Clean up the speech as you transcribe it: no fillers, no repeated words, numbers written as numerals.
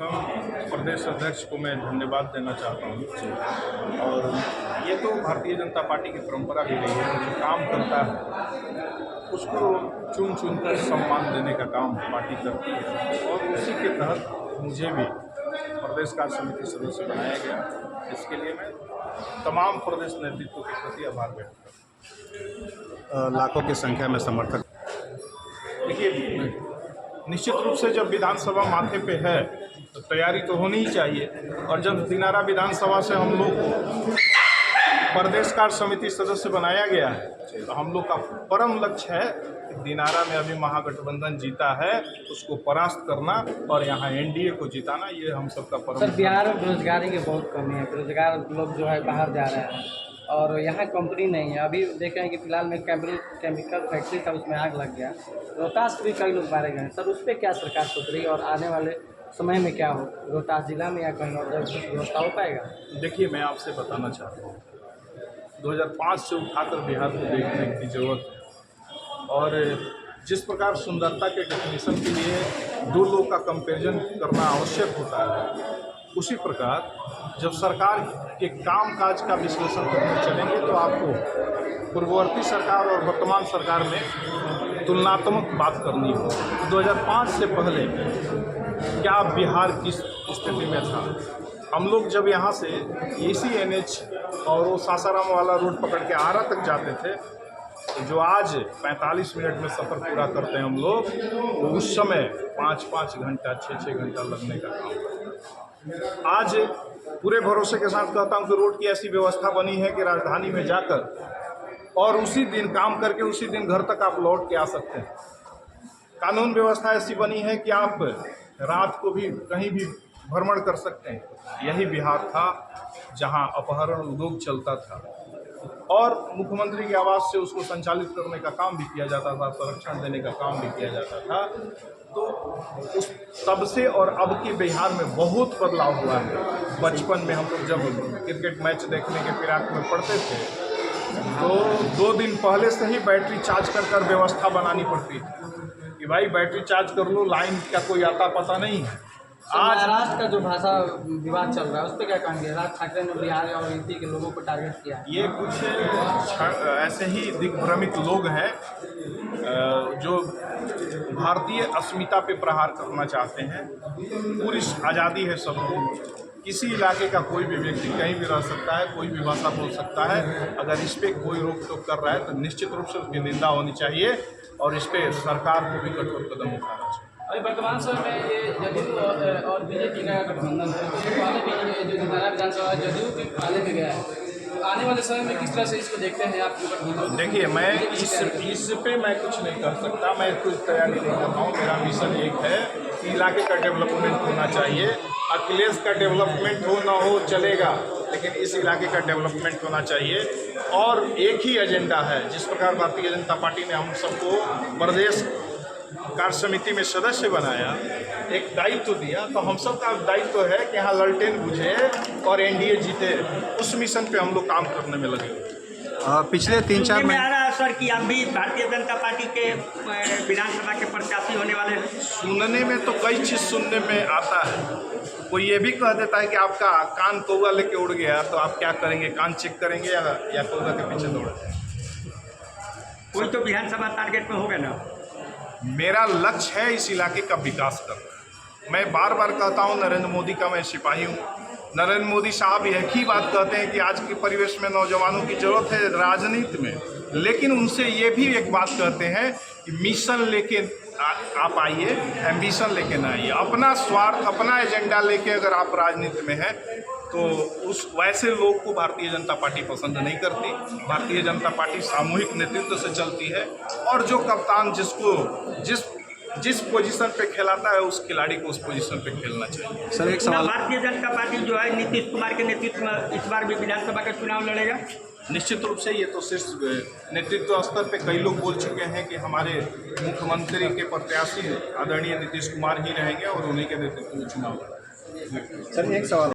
सर्वप्रथम प्रदेश अध्यक्ष को मैं धन्यवाद देना चाहता हूँ। और ये तो भारतीय जनता पार्टी की परंपरा भी रही है, जो काम करता है उसको चुन चुन कर सम्मान देने का काम पार्टी करती है, और उसी के तहत मुझे भी प्रदेश कार्य समिति सदस्य बनाया गया। इसके लिए मैं तमाम प्रदेश नेतृत्व के प्रति आभार व्यक्त करता हूँ। लाखों की संख्या में समर्थक। देखिए, निश्चित रूप से जब विधानसभा माथे पे है तो तैयारी तो होनी ही चाहिए, और जब दिनारा विधानसभा से हम लोग को प्रदेश कार्य समिति सदस्य बनाया गया है तो हम लोग का परम लक्ष्य है कि दिनारा में अभी महागठबंधन जीता है उसको परास्त करना और यहाँ एनडीए को जिताना, ये हम सबका परम। सर, बिहार में बेरोजगारी की बहुत कमी है, बेरोजगार लोग जो है बाहर जा रहे हैं और यहाँ कंपनी नहीं है। अभी देखें कि फिलहाल में केमिकल फैक्ट्री था, उसमें आग लग गया। रोहतास भी कई लोग मारे गए, सर उस पर क्या सरकार सोच रही है और आने वाले समय में क्या हो, रोहतास जिला में या कहीं और जगह व्यवस्था हो पाएगा? देखिए, मैं आपसे बताना चाहता हूँ 2005 से उठाकर बिहार को देखने की जरूरत है, और जिस प्रकार सुंदरता के डेफिनेशन के लिए दो लोग का कंपैरिजन करना आवश्यक होता है, उसी प्रकार जब सरकार के कामकाज का विश्लेषण करने चलेंगे तो आपको पूर्ववर्ती सरकार और वर्तमान सरकार में तुलनात्मक बात करनी होगी। 2005 से पहले क्या बिहार किस स्थिति में था? हम लोग जब यहाँ से एसी एनएच और वो सासाराम वाला रोड पकड़ के आरा तक जाते थे, तो जो आज 45 मिनट में सफ़र पूरा करते हैं हम लोग, तो उस समय 5-5 घंटा 6-6 घंटा लगने का काम था। आज पूरे भरोसे के साथ कहता हूँ कि रोड की ऐसी व्यवस्था बनी है कि राजधानी में जाकर और उसी दिन काम करके उसी दिन घर तक आप लौट के आ सकते हैं। कानून व्यवस्था ऐसी बनी है कि आप रात को भी कहीं भी भ्रमण कर सकते हैं। यही बिहार था जहां अपहरण उद्योग चलता था और मुख्यमंत्री के आवास से उसको संचालित करने का काम भी किया जाता था, संरक्षण देने का काम भी किया जाता था। तो उस तब से और अब के बिहार में बहुत बदलाव हुआ है। बचपन में हम लोग जब क्रिकेट मैच देखने के फिराक में पढ़ते थे तो 2 दिन पहले से ही बैटरी चार्ज कर व्यवस्था बनानी पड़ती थी कि भाई बैटरी चार्ज कर लो, लाइन का कोई आता पता नहीं है। आज महाराष्ट्र का जो भाषा विवाद चल रहा है उस पर क्या कहेंगे? राज ठाकरे ने बिहार और यूपी के लोगों को टारगेट किया है। ये कुछ ऐसे ही दिग्भ्रमित लोग हैं जो भारतीय अस्मिता पे प्रहार करना चाहते हैं। पूरी आज़ादी है सबको, किसी इलाके का कोई भी व्यक्ति कहीं भी रह सकता है, कोई भी भाषा बोल सकता है। अगर इस पर कोई रोक टोक कर रहा है तो निश्चित रूप से उसकी निंदा होनी चाहिए और इस पर सरकार को भी कठोर कदम उठाना चाहिए। अभी वर्तमान समय में ये जदयू और बीजेपी का गठबंधन है, उससे पहले भी जो दिनारा विधानसभा जदयू के पहले भी गया है। आने वाले समय में किस तरह से इसको देखते हैं आप? देखिए, मैं इस पे मैं कुछ नहीं कर सकता, मैं कुछ तैयारी नहीं कर रहा हूँ। मेरा मिशन एक है कि इलाके का डेवलपमेंट होना चाहिए। अखिलेश का डेवलपमेंट हो ना हो चलेगा, लेकिन इस इलाके का डेवलपमेंट होना चाहिए। और एक ही एजेंडा है, जिस प्रकार भारतीय जनता पार्टी ने हम सबको प्रदेश कार्य समिति में सदस्य बनाया, एक दायित्व दिया, तो हम सब का दायित्व है कि यहाँ ललटेन बुझे और एनडीए जीते। उस मिशन पे हम लोग काम करने में लगे। पिछले 3-4 में आ रहा है सर कि आप भी भारतीय जनता पार्टी के विधानसभा के प्रत्याशी होने वाले हैं। सुनने में तो कई चीज़ सुनने में आता है। कोई ये भी कह देता है कि आपका कान कौवा लेके उड़ गया तो आप क्या करेंगे? कान चेक करेंगे या कौवा के पीछे दौड़? कोई तो विधानसभा टारगेट में होगा ना। मेरा लक्ष्य है इस इलाके का विकास करना। मैं बार बार कहता हूँ, नरेंद्र मोदी का मैं सिपाही हूँ। नरेंद्र मोदी साहब एक ही बात कहते हैं कि आज के परिवेश में नौजवानों की ज़रूरत है राजनीति में, लेकिन उनसे ये भी एक बात कहते हैं कि मिशन लेके आप आइए, एम्बिशन लेके ना आइए। अपना स्वार्थ, अपना एजेंडा लेके अगर आप राजनीति में हैं तो उस वैसे लोग को भारतीय जनता पार्टी पसंद नहीं करती। भारतीय जनता पार्टी सामूहिक नेतृत्व से चलती है और जो कप्तान जिसको जिस पोजीशन पे खिलाता है उस खिलाड़ी को उस पोजीशन पे खेलना चाहिए। सर, एक सवाल। भारतीय जनता पार्टी जो है नीतीश कुमार के नेतृत्व में इस बार भी विधानसभा का चुनाव लड़ेगा। निश्चित रूप से ये तो सिर्फ नेतृत्व स्तर पे कई लोग बोल चुके हैं कि हमारे मुख्यमंत्री के प्रत्याशी आदरणीय नीतीश कुमार ही रहेंगे और उन्हीं के नेतृत्व में चुनाव लड़ेंगे। सर, एक सवाल।